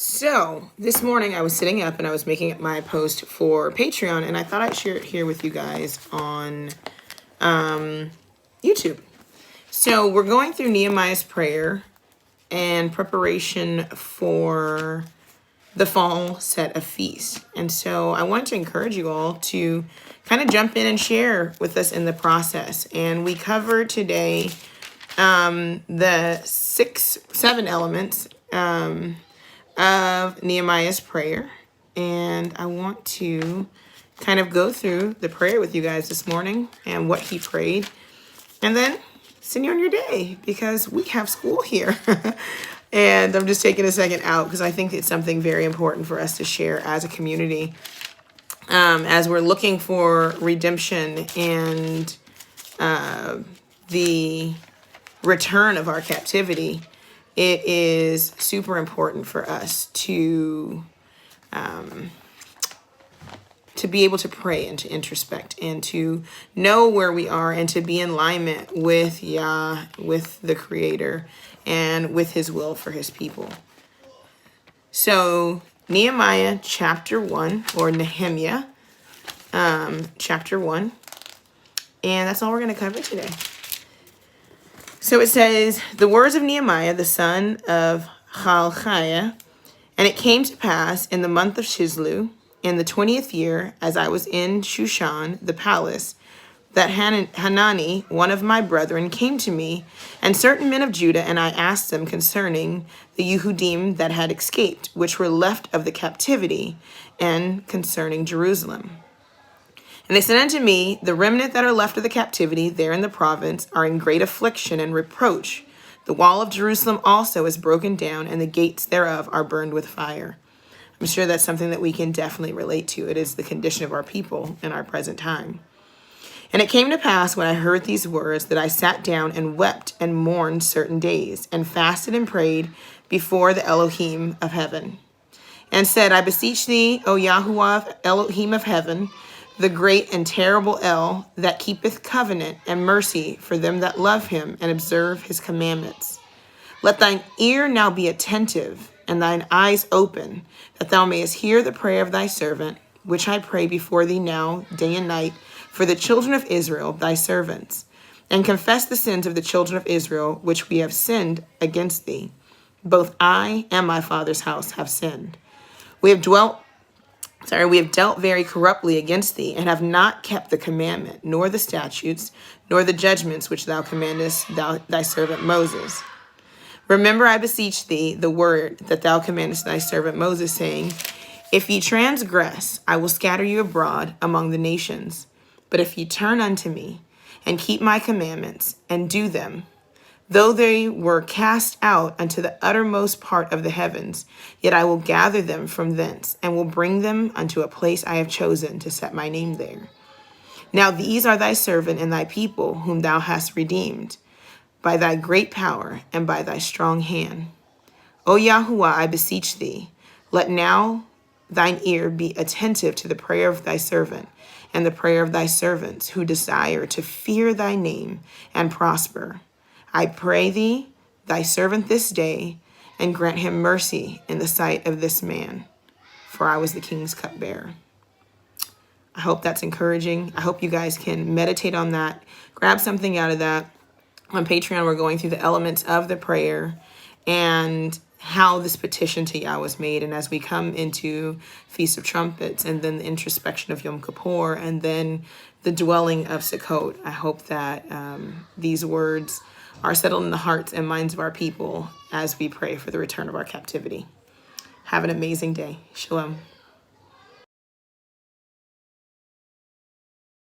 So this morning I was sitting up and I was making my post for Patreon, and I thought I'd share it here with you guys on YouTube. So we're going through Nehemiah's prayer and preparation for the fall set of feasts. And so I wanted to encourage you all to kind of jump in and share with us in the process. And we cover today the 7 elements of Nehemiah's prayer. And I want to kind of go through the prayer with you guys this morning and what he prayed. And then send you on your day because we have school here. And I'm just taking a second out because I think it's something very important for us to share as a community. As we're looking for redemption and the return of our captivity, it is super important for us to be able to pray and to introspect and to know where we are and to be in alignment with Yah, with the Creator, and with His will for His people. So Nehemiah chapter 1, or Nehemiah chapter 1, and that's all we're going to cover today. So it says, the words of Nehemiah, the son of Huldah, and it came to pass in the month of Chislev, in the 20th year, as I was in Shushan, the palace, that Hanani, one of my brethren, came to me, and certain men of Judah, and I asked them concerning the Yehudim that had escaped, which were left of the captivity, and concerning Jerusalem. And they said unto me, the remnant that are left of the captivity there in the province are in great affliction and reproach. The wall of Jerusalem also is broken down, and the gates thereof are burned with fire. I'm sure that's something that we can definitely relate to. It is the condition of our people in our present time. And it came to pass when I heard these words that I sat down and wept and mourned certain days, and fasted and prayed before the Elohim of heaven, and said, I beseech thee, O Yahuwah, Elohim of heaven, the great and terrible El, that keepeth covenant and mercy for them that love him and observe his commandments. Let thine ear now be attentive, and thine eyes open, that thou mayest hear the prayer of thy servant, which I pray before thee now, day and night, for the children of Israel, thy servants, and confess the sins of the children of Israel, which we have sinned against thee. Both I and my father's house have sinned. We have dealt very corruptly against thee, and have not kept the commandment, nor the statutes, nor the judgments which thou commandest thy servant Moses. Remember, I beseech thee, the word that thou commandest thy servant Moses, saying, if ye transgress, I will scatter you abroad among the nations. But if ye turn unto me, and keep my commandments, and do them, though they were cast out unto the uttermost part of the heavens, yet I will gather them from thence, and will bring them unto a place I have chosen to set my name there. Now these are thy servant and thy people, whom thou hast redeemed, by thy great power and by thy strong hand. O Yahuwah, I beseech thee, let now thine ear be attentive to the prayer of thy servant, and the prayer of thy servants, who desire to fear thy name and prosper. I pray thee, thy servant this day, and grant him mercy in the sight of this man, for I was the king's cupbearer. I hope that's encouraging. I hope you guys can meditate on that, grab something out of that. On Patreon, we're going through the elements of the prayer and how this petition to Yah was made. And as we come into Feast of Trumpets, and then the introspection of Yom Kippur, and then the dwelling of Sukkot, I hope that these words are settled in the hearts and minds of our people as we pray for the return of our captivity. Have an amazing day. Shalom.